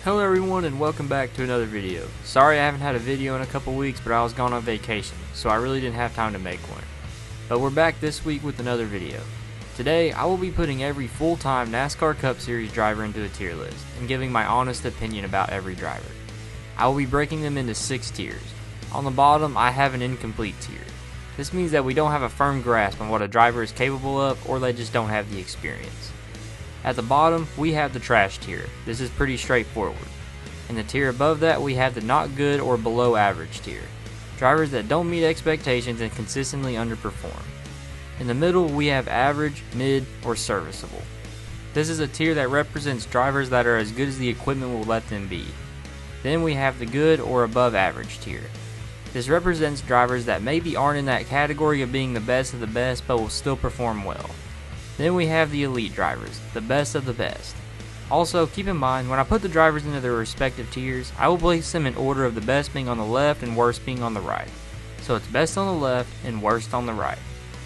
Hello everyone and welcome back to another video. Sorry I haven't had a video in a couple weeks, but I was gone on vacation, so I really didn't have time to make one. But we're back this week with another video. Today I will be putting every full-time NASCAR Cup Series driver into a tier list, and giving my honest opinion about every driver. I will be breaking them into 6 tiers. On the bottom I have an incomplete tier. This means that we don't have a firm grasp on what a driver is capable of, or they just don't have the experience. At the bottom, we have the trash tier. This is pretty straightforward. In the tier above that, we have the not good or below average tier. Drivers that don't meet expectations and consistently underperform. In the middle, we have average, mid, or serviceable. This is a tier that represents drivers that are as good as the equipment will let them be. Then we have the good or above average tier. This represents drivers that maybe aren't in that category of being the best of the best, but will still perform well. Then we have the elite drivers, the best of the best. Also, keep in mind, when I put the drivers into their respective tiers, I will place them in order of the best being on the left and worst being on the right. So it's best on the left and worst on the right.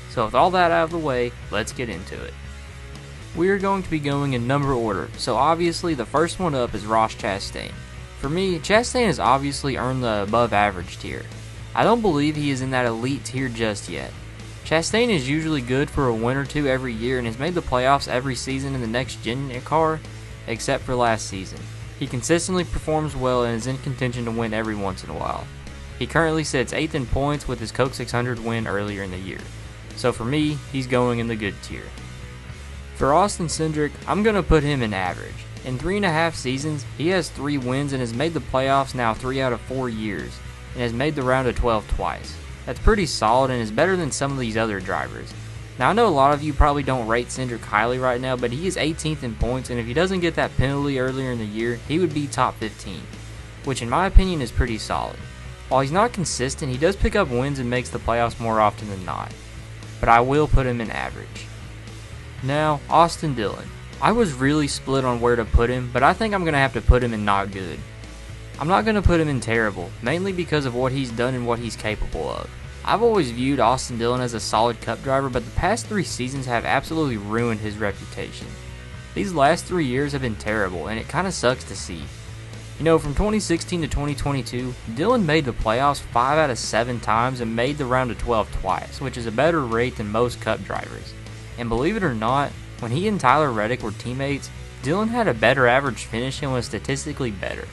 So with all that out of the way, let's get into it. We are going to be going in number order, so obviously the first one up is Ross Chastain. For me, Chastain has obviously earned the above average tier. I don't believe he is in that elite tier just yet. Chastain is usually good for a win or two every year and has made the playoffs every season in the next gen car, except for last season. He consistently performs well and is in contention to win every once in a while. He currently sits 8th in points with his Coke 600 win earlier in the year. So for me, he's going in the good tier. For Austin Cindric, I'm going to put him in average. In 3.5 seasons, he has 3 wins and has made the playoffs now 3 out of 4 years, and has made the round of 12 twice. That's pretty solid and is better than some of these other drivers. Now I know a lot of you probably don't rate Cindric highly right now, but he is 18th in points, and if he doesn't get that penalty earlier in the year, he would be top 15, which in my opinion is pretty solid. While he's not consistent, he does pick up wins and makes the playoffs more often than not, but I will put him in average. Now, Austin Dillon. I was really split on where to put him, but I think I'm going to have to put him in not good. I'm not going to put him in terrible, mainly because of what he's done and what he's capable of. I've always viewed Austin Dillon as a solid cup driver, but the past 3 seasons have absolutely ruined his reputation. These last 3 years have been terrible, and it kind of sucks to see. You know, from 2016 to 2022, Dillon made the playoffs 5 out of 7 times and made the round of 12 twice, which is a better rate than most cup drivers. And believe it or not, when he and Tyler Reddick were teammates, Dillon had a better average finish and was statistically better.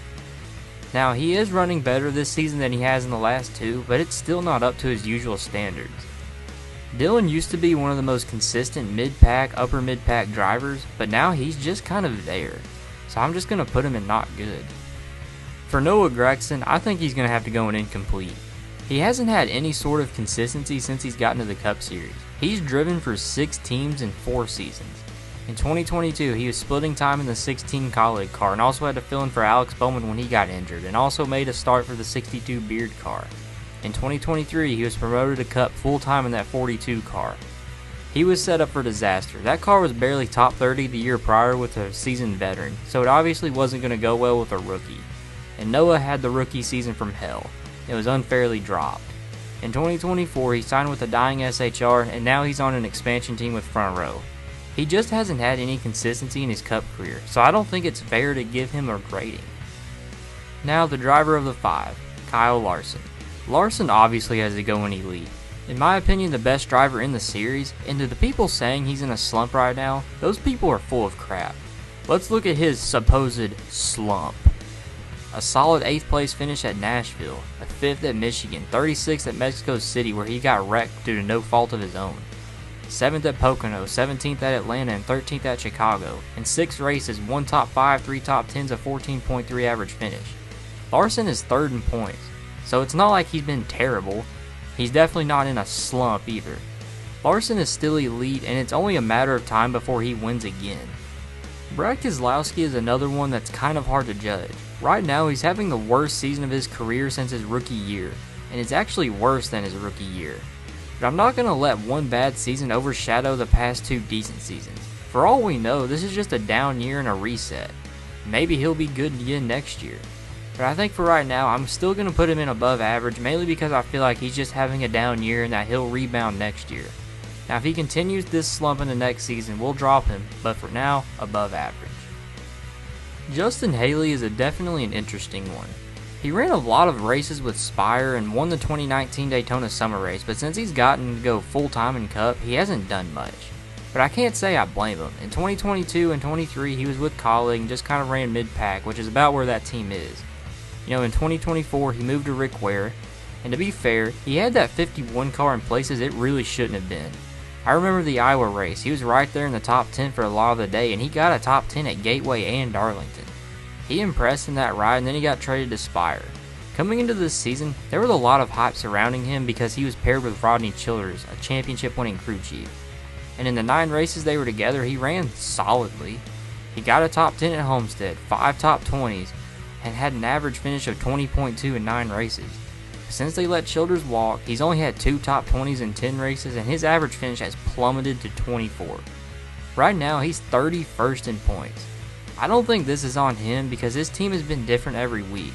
Now, he is running better this season than he has in the last 2, but it's still not up to his usual standards. Dillon used to be one of the most consistent mid-pack, upper mid-pack drivers, but now he's just kind of there. So I'm just going to put him in not good. For Noah Gragson, I think he's going to have to go in incomplete. He hasn't had any sort of consistency since he's gotten to the Cup Series. He's driven for 6 teams in 4 seasons. In 2022, he was splitting time in the 16 colleague car and also had to fill in for Alex Bowman when he got injured, and also made a start for the 62 Beard car. In 2023, he was promoted to Cup full-time in that 42 car. He was set up for disaster. That car was barely top 30 the year prior with a seasoned veteran, so it obviously wasn't going to go well with a rookie. And Noah had the rookie season from hell. It was unfairly dropped. In 2024, he signed with a dying SHR, and now he's on an expansion team with Front Row. He just hasn't had any consistency in his cup career, so I don't think it's fair to give him a grading. Now the driver of the 5, Kyle Larson. Larson obviously has to go in elite. In my opinion, the best driver in the series, and to the people saying he's in a slump right now, those people are full of crap. Let's look at his supposed slump. A solid 8th place finish at Nashville, a 5th at Michigan, 36th at Mexico City where he got wrecked due to no fault of his own. 7th at Pocono, 17th at Atlanta, and 13th at Chicago. In 6 races, 1 top 5, 3 top 10s, a 14.3 average finish. Larson is 3rd in points, so it's not like he's been terrible. He's definitely not in a slump either. Larson is still elite, and it's only a matter of time before he wins again. Brad Keselowski is another one that's kind of hard to judge. Right now, he's having the worst season of his career since his rookie year, and it's actually worse than his rookie year. But I'm not going to let one bad season overshadow the past 2 decent seasons. For all we know, this is just a down year and a reset. Maybe he'll be good again next year. But I think for right now, I'm still going to put him in above average, mainly because I feel like he's just having a down year and that he'll rebound next year. Now if he continues this slump in the next season, we'll drop him, but for now, above average. Justin Haley is definitely an interesting one. He ran a lot of races with Spire and won the 2019 Daytona Summer Race, but since he's gotten to go full-time in Cup, he hasn't done much. But I can't say I blame him. In 2022 and 23, he was with Colleague and just kind of ran mid-pack, which is about where that team is. You know, in 2024, he moved to Rick Ware, and to be fair, he had that 51 car in places it really shouldn't have been. I remember the Iowa race. He was right there in the top 10 for a lot of the day, and he got a top 10 at Gateway and Darlington. He impressed in that ride, and then he got traded to Spire. Coming into this season, there was a lot of hype surrounding him because he was paired with Rodney Childers, a championship-winning crew chief. And in the 9 races they were together, he ran solidly. He got a top 10 at Homestead, 5 top 20s, and had an average finish of 20.2 in 9 races. Since they let Childers walk, he's only had 2 top 20s in 10 races, and his average finish has plummeted to 24. Right now, he's 31st in points. I don't think this is on him because his team has been different every week.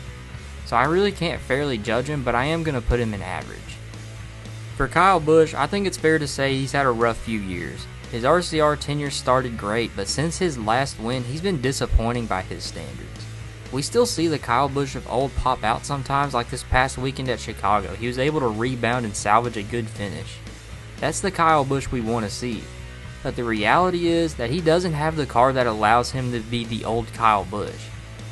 So I really can't fairly judge him, but I am going to put him in average. For Kyle Busch, I think it's fair to say he's had a rough few years. His RCR tenure started great, but since his last win, he's been disappointing by his standards. We still see the Kyle Busch of old pop out sometimes, like this past weekend at Chicago. He was able to rebound and salvage a good finish. That's the Kyle Busch we want to see. But the reality is that he doesn't have the car that allows him to be the old Kyle Busch.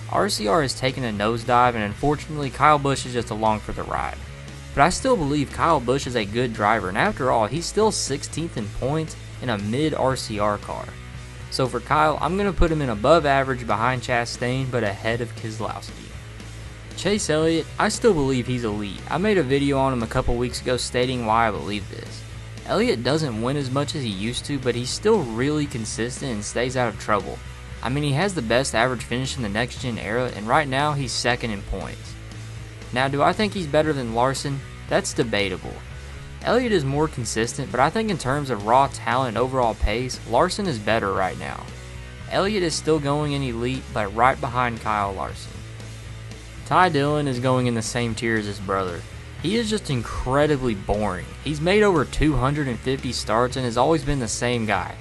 RCR has taken a nosedive, and unfortunately Kyle Busch is just along for the ride. But I still believe Kyle Busch is a good driver, and after all, he's still 16th in points in a mid-RCR car. So for Kyle, I'm going to put him in above average behind Chastain, but ahead of Keselowski. Chase Elliott, I still believe he's elite. I made a video on him a couple weeks ago stating why I believe this. Elliott doesn't win as much as he used to, but he's still really consistent and stays out of trouble. I mean, he has the best average finish in the next-gen era, and right now he's 2nd in points. Now, do I think he's better than Larson? That's debatable. Elliott is more consistent, but I think in terms of raw talent and overall pace, Larson is better right now. Elliott is still going in elite, but right behind Kyle Larson. Ty Dillon is going in the same tier as his brother. He is just incredibly boring. He's made over 250 starts and has always been the same guy.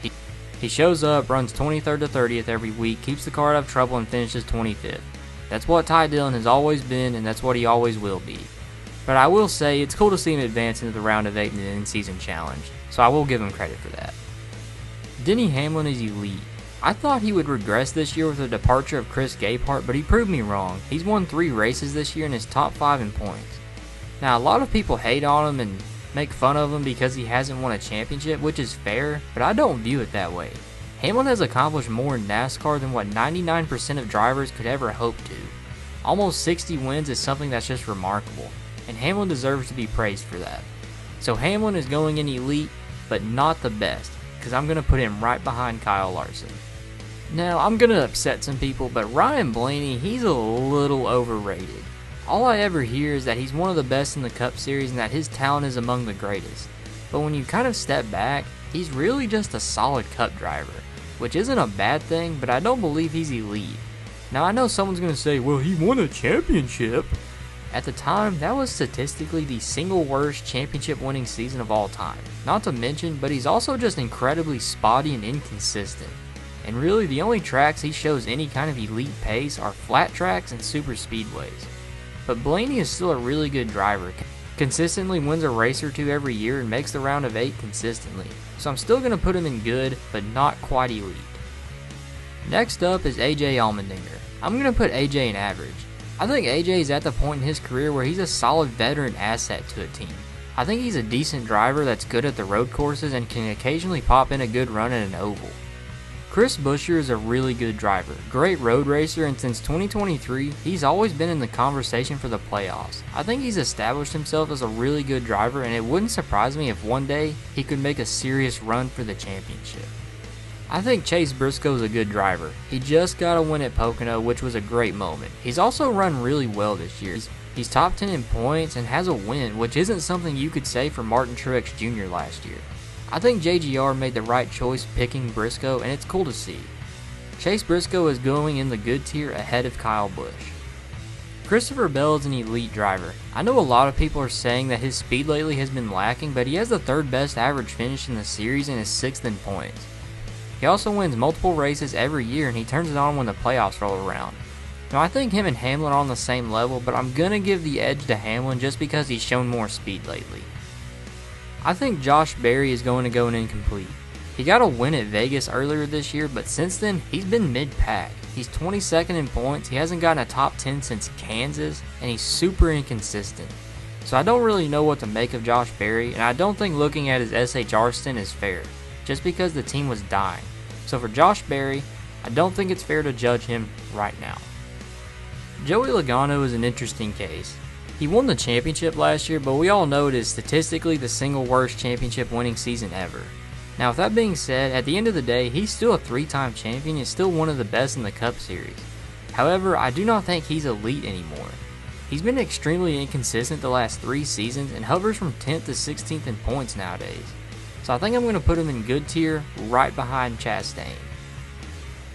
He shows up, runs 23rd to 30th every week, keeps the car out of trouble, and finishes 25th. That's what Ty Dillon has always been, and that's what he always will be. But I will say, it's cool to see him advance into the round of 8 in the in-season challenge, so I will give him credit for that. Denny Hamlin is elite. I thought he would regress this year with the departure of Chris Gabehart, but he proved me wrong. He's won 3 races this year and is top 5 in points. Now, a lot of people hate on him and make fun of him because he hasn't won a championship, which is fair, but I don't view it that way. Hamlin has accomplished more in NASCAR than what 99% of drivers could ever hope to. Almost 60 wins is something that's just remarkable, and Hamlin deserves to be praised for that. So Hamlin is going in elite, but not the best, because I'm going to put him right behind Kyle Larson. Now, I'm going to upset some people, but Ryan Blaney, he's a little overrated. All I ever hear is that he's one of the best in the Cup Series and that his talent is among the greatest. But when you kind of step back, he's really just a solid Cup driver, which isn't a bad thing, but I don't believe he's elite. Now, I know someone's going to say, well, he won a championship. At the time, that was statistically the single worst championship winning season of all time. Not to mention, but he's also just incredibly spotty and inconsistent. And really, the only tracks he shows any kind of elite pace are flat tracks and super speedways. But Blaney is still a really good driver, consistently wins a race or 2 every year and makes the round of 8 consistently. So I'm still going to put him in good, but not quite elite. Next up is AJ Allmendinger. I'm going to put AJ in average. I think AJ is at the point in his career where he's a solid veteran asset to a team. I think he's a decent driver that's good at the road courses and can occasionally pop in a good run at an oval. Chris Buescher is a really good driver, great road racer, and since 2023, he's always been in the conversation for the playoffs. I think he's established himself as a really good driver, and it wouldn't surprise me if one day he could make a serious run for the championship. I think Chase Briscoe is a good driver. He just got a win at Pocono, which was a great moment. He's also run really well this year. He's top 10 in points and has a win, which isn't something you could say for Martin Truex Jr. last year. I think JGR made the right choice picking Briscoe, and it's cool to see. Chase Briscoe is going in the good tier ahead of Kyle Busch. Christopher Bell is an elite driver. I know a lot of people are saying that his speed lately has been lacking, but he has the 3rd best average finish in the series and is 6th in points. He also wins multiple races every year, and he turns it on when the playoffs roll around. Now I think him and Hamlin are on the same level, but I'm going to give the edge to Hamlin just because he's shown more speed lately. I think Josh Berry is going to go an incomplete. He got a win at Vegas earlier this year, but since then, he's been mid-pack. He's 22nd in points, he hasn't gotten a top 10 since Kansas, and he's super inconsistent. So I don't really know what to make of Josh Berry, and I don't think looking at his SHR stint is fair, just because the team was dying. So for Josh Berry, I don't think it's fair to judge him right now. Joey Logano is an interesting case. He won the championship last year, but we all know it is statistically the single worst championship winning season ever. Now with that being said, at the end of the day, he's still a 3-time champion and still one of the best in the Cup Series. However, I do not think he's elite anymore. He's been extremely inconsistent the last 3 seasons and hovers from 10th to 16th in points nowadays. So I think I'm going to put him in good tier right behind Chastain.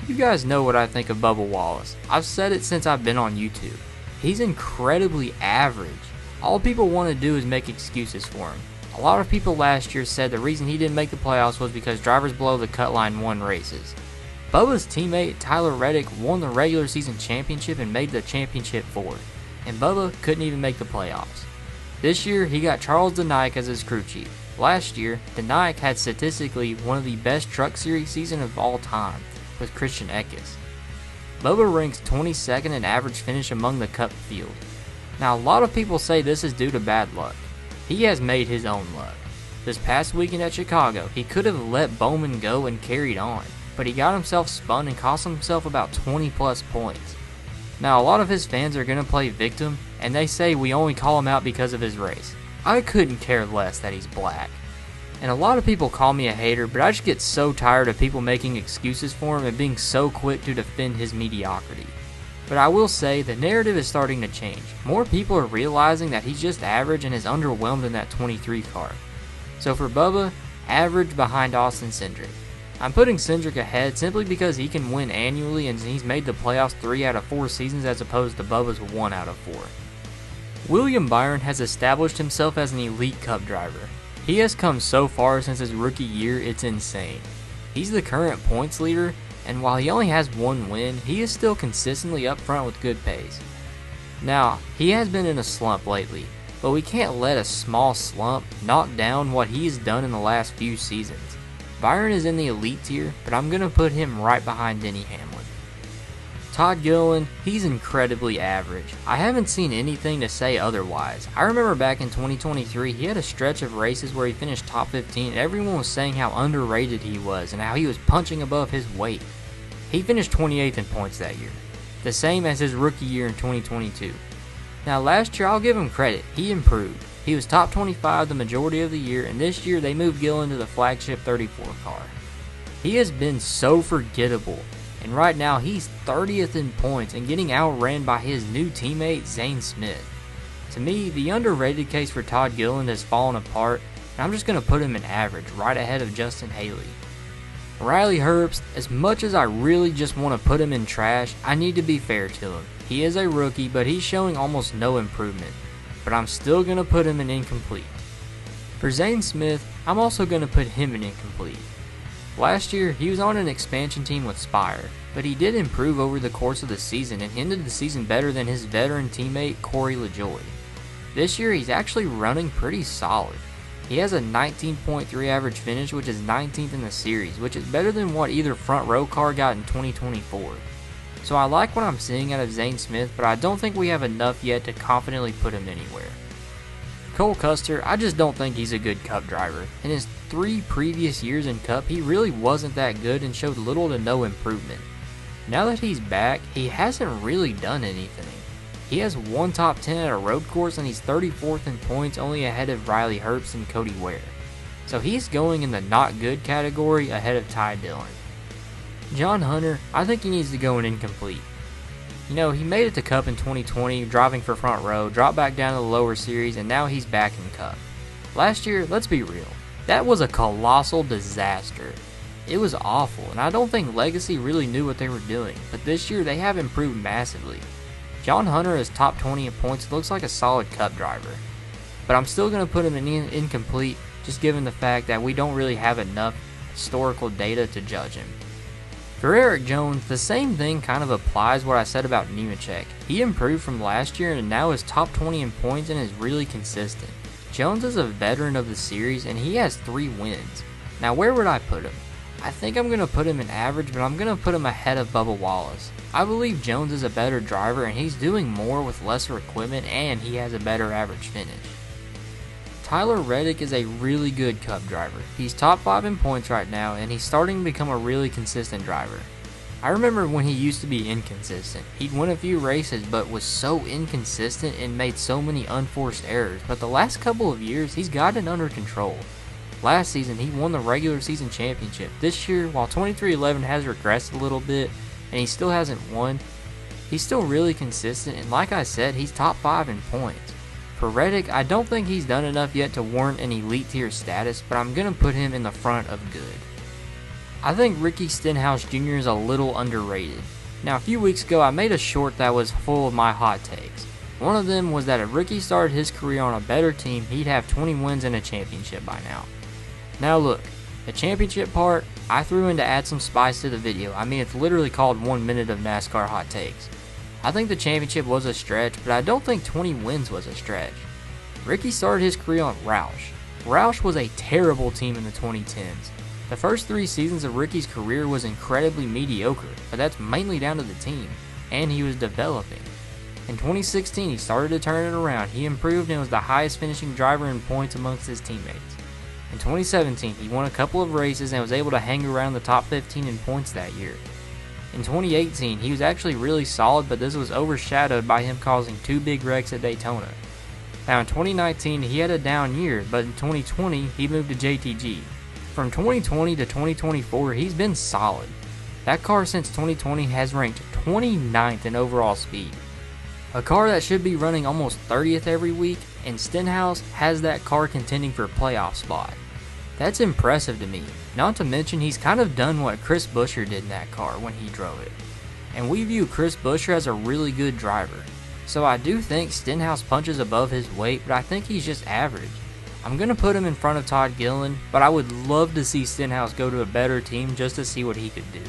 You guys know what I think of Bubba Wallace. I've said it since I've been on YouTube. He's incredibly average. All people want to do is make excuses for him. A lot of people last year said the reason he didn't make the playoffs was because drivers below the cut line won races. Bubba's teammate Tyler Reddick won the regular season championship and made the championship 4th, and Bubba couldn't even make the playoffs. This year he got Charles Denny as his crew chief. Last year, Denny had statistically one of the best truck series seasons of all time with Christian Eckes. Bubba ranks 22nd in average finish among the Cup field. Now a lot of people say this is due to bad luck. He has made his own luck. This past weekend at Chicago, he could have let Bowman go and carried on, but he got himself spun and cost himself about 20 plus points. Now a lot of his fans are going to play victim, and they say we only call him out because of his race. I couldn't care less that he's black. And a lot of people call me a hater, but I just get so tired of people making excuses for him and being so quick to defend his mediocrity. But I will say the narrative is starting to change. More people are realizing that he's just average and is underwhelmed in that 23 car. So for Bubba, average behind Austin Cindric. I'm putting Cindric ahead simply because he can win annually and he's made the playoffs 3 out of 4 seasons as opposed to Bubba's 1 out of 4. William Byron has established himself as an elite Cup driver. He has come so far since his rookie year, it's insane. He's the current points leader, and while he only has 1 win, he is still consistently up front with good pace. Now, he has been in a slump lately, but we can't let a small slump knock down what he has done in the last few seasons. Byron is in the elite tier, but I'm going to put him right behind Denny Hamlin. Todd Gilliland, he's incredibly average. I haven't seen anything to say otherwise. I remember back in 2023, he had a stretch of races where he finished top 15 and everyone was saying how underrated he was and how he was punching above his weight. He finished 28th in points that year, the same as his rookie year in 2022. Now last year, I'll give him credit, he improved. He was top 25 the majority of the year, and this year they moved Gilliland to the flagship 34 car. He has been so forgettable. And right now he's 30th in points and getting outran by his new teammate Zane Smith. To me, the underrated case for Todd Gilliland has fallen apart, and I'm just going to put him in average, right ahead of Justin Haley. Riley Herbst, as much as I really just want to put him in trash, I need to be fair to him. He is a rookie, but he's showing almost no improvement. But I'm still going to put him in incomplete. For Zane Smith, I'm also going to put him in incomplete. Last year, he was on an expansion team with Spire, but he did improve over the course of the season and ended the season better than his veteran teammate Corey LaJoie. This year, he's actually running pretty solid. He has a 19.3 average finish, which is 19th in the series, which is better than what either front row car got in 2024. So I like what I'm seeing out of Zane Smith, but I don't think we have enough yet to confidently put him anywhere. Cole Custer, I just don't think he's a good Cup driver. In his 3 previous years in Cup, he really wasn't that good and showed little to no improvement. Now that he's back, he hasn't really done anything. He has 1 top 10 at a road course and he's 34th in points, only ahead of Riley Herbst and Cody Ware. So he's going in the not good category ahead of Ty Dillon. John Hunter, I think he needs to go in incomplete. You know, he made it to Cup in 2020, driving for front row, dropped back down to the lower series, and now he's back in Cup. Last year, let's be real, that was a colossal disaster. It was awful, and I don't think Legacy really knew what they were doing, but this year they have improved massively. John Hunter is top 20 in points, looks like a solid Cup driver. But I'm still going to put him in incomplete, just given the fact that we don't really have enough historical data to judge him. For Erik Jones, the same thing kind of applies what I said about Nemechek. He improved from last year and now is top 20 in points and is really consistent. Jones is a veteran of the series and he has 3 wins. Now where would I put him? I think I'm going to put him in average, but I'm going to put him ahead of Bubba Wallace. I believe Jones is a better driver and he's doing more with lesser equipment and he has a better average finish. Tyler Reddick is a really good Cup driver. He's top 5 in points right now and he's starting to become a really consistent driver. I remember when he used to be inconsistent. He'd win a few races but was so inconsistent and made so many unforced errors, but the last couple of years he's got it under control. Last season he won the regular season championship. This year, while 23-11 has regressed a little bit and he still hasn't won, he's still really consistent and like I said, he's top 5 in points. For Reddick, I don't think he's done enough yet to warrant an elite tier status, but I'm going to put him in the front of good. I think Ricky Stenhouse Jr. is a little underrated. Now a few weeks ago I made a short that was full of my hot takes. One of them was that if Ricky started his career on a better team, he'd have 20 wins and a championship by now. Now look, the championship part, I threw in to add some spice to the video. I mean, it's literally called 1 minute of NASCAR hot takes. I think the championship was a stretch, but I don't think 20 wins was a stretch. Ricky started his career on Roush. Roush was a terrible team in the 2010s. The first 3 seasons of Ricky's career was incredibly mediocre, but that's mainly down to the team, and he was developing. In 2016, he started to turn it around. He improved and was the highest finishing driver in points amongst his teammates. In 2017, he won a couple of races and was able to hang around the top 15 in points that year. In 2018, he was actually really solid, but this was overshadowed by him causing 2 big wrecks at Daytona. Now in 2019, he had a down year, but in 2020, he moved to JTG. From 2020 to 2024, he's been solid. That car since 2020 has ranked 29th in overall speed. A car that should be running almost 30th every week, and Stenhouse has that car contending for a playoff spot. That's impressive to me, not to mention he's kind of done what Chris Buescher did in that car when he drove it. And we view Chris Buescher as a really good driver. So I do think Stenhouse punches above his weight, but I think he's just average. I'm going to put him in front of Todd Gilliland, but I would love to see Stenhouse go to a better team just to see what he could do.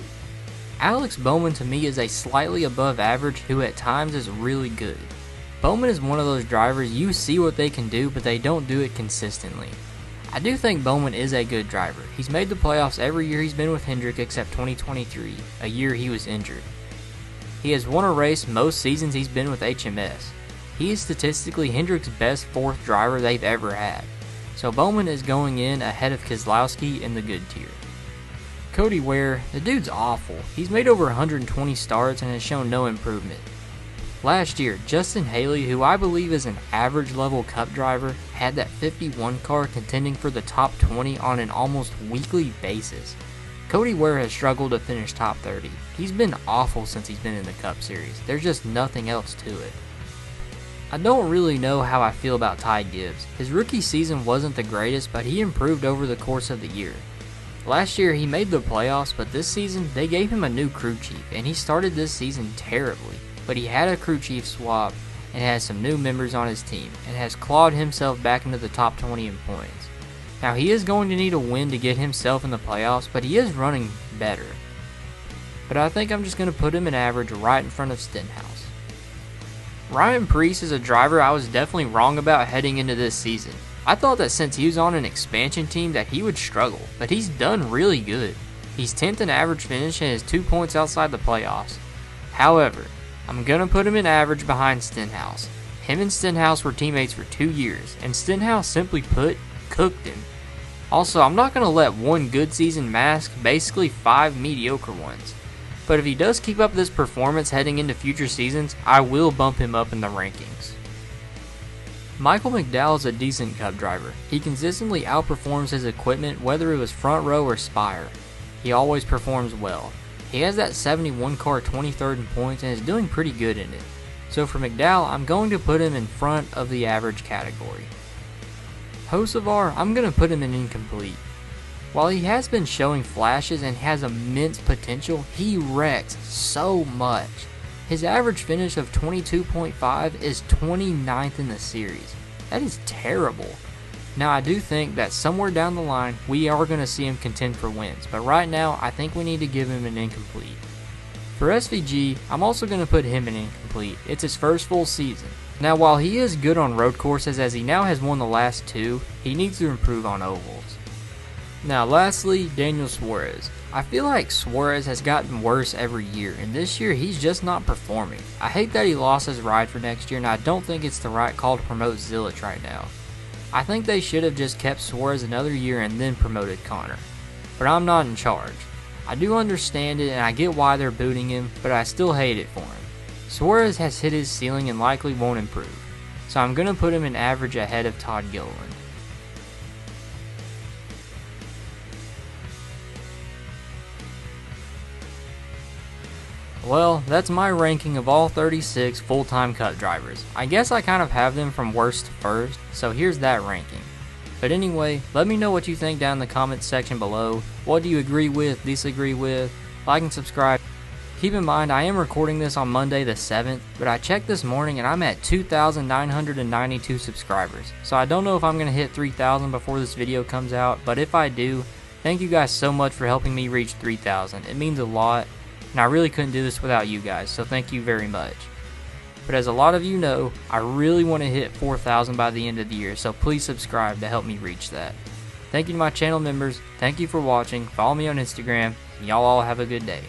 Alex Bowman to me is a slightly above average who at times is really good. Bowman is one of those drivers you see what they can do, but they don't do it consistently. I do think Bowman is a good driver. He's made the playoffs every year he's been with Hendrick except 2023, a year he was injured. He has won a race most seasons he's been with HMS. He is statistically Hendrick's best 4th driver they've ever had. So Bowman is going in ahead of Keselowski in the good tier. Cody Ware, the dude's awful. He's made over 120 starts and has shown no improvement. Last year, Justin Haley, who I believe is an average level Cup driver, had that 51 car contending for the top 20 on an almost weekly basis. Cody Ware has struggled to finish top 30. He's been awful since he's been in the Cup Series. There's just nothing else to it. I don't really know how I feel about Ty Gibbs. His rookie season wasn't the greatest, but he improved over the course of the year. Last year he made the playoffs, but this season they gave him a new crew chief, and he started this season terribly. But he had a crew chief swap and has some new members on his team and has clawed himself back into the top 20 in points. Now he is going to need a win to get himself in the playoffs, but he is running better. But I think I'm just going to put him in average right in front of Stenhouse. Ryan Preece is a driver I was definitely wrong about heading into this season. I thought that since he was on an expansion team that he would struggle, but he's done really good. He's 10th in average finish and is 2 points outside the playoffs. However, I'm going to put him in average behind Stenhouse. Him and Stenhouse were teammates for 2 years, and Stenhouse simply put, cooked him. Also, I'm not going to let one good season mask basically 5 mediocre ones. But if he does keep up this performance heading into future seasons, I will bump him up in the rankings. Michael McDowell is a decent Cup driver. He consistently outperforms his equipment whether it was front row or spire. He always performs well. He has that 71 car 23rd in points and is doing pretty good in it. So for McDowell, I'm going to put him in front of the average category. Hocevar, I'm going to put him in incomplete. While he has been showing flashes and has immense potential, he wrecks so much. His average finish of 22.5 is 29th in the series. That is terrible. Now I do think that somewhere down the line we are going to see him contend for wins, but right now I think we need to give him an incomplete. For SVG, I'm also going to put him in incomplete. It's his first full season. Now while he is good on road courses as he now has won the last 2, he needs to improve on ovals. Now lastly, Daniel Suarez. I feel like Suarez has gotten worse every year, and this year he's just not performing. I hate that he lost his ride for next year, and I don't think it's the right call to promote Zillich right now. I think they should have just kept Suarez another year and then promoted Connor. But I'm not in charge. I do understand it and I get why they're booting him, but I still hate it for him. Suarez has hit his ceiling and likely won't improve, so I'm going to put him in average ahead of Todd Gilliland. Well, that's my ranking of all 36 full-time Cup drivers. I guess I kind of have them from worst to first, so here's that ranking. But anyway, let me know what you think down in the comments section below. What do you agree with, disagree with? Like and subscribe. Keep in mind, I am recording this on Monday the 7th, but I checked this morning and I'm at 2,992 subscribers. So I don't know if I'm going to hit 3,000 before this video comes out, but if I do, thank you guys so much for helping me reach 3,000. It means a lot, and I really couldn't do this without you guys, so thank you very much. But as a lot of you know, I really want to hit 4,000 by the end of the year, so please subscribe to help me reach that. Thank you to my channel members, thank you for watching, follow me on Instagram, and y'all all have a good day.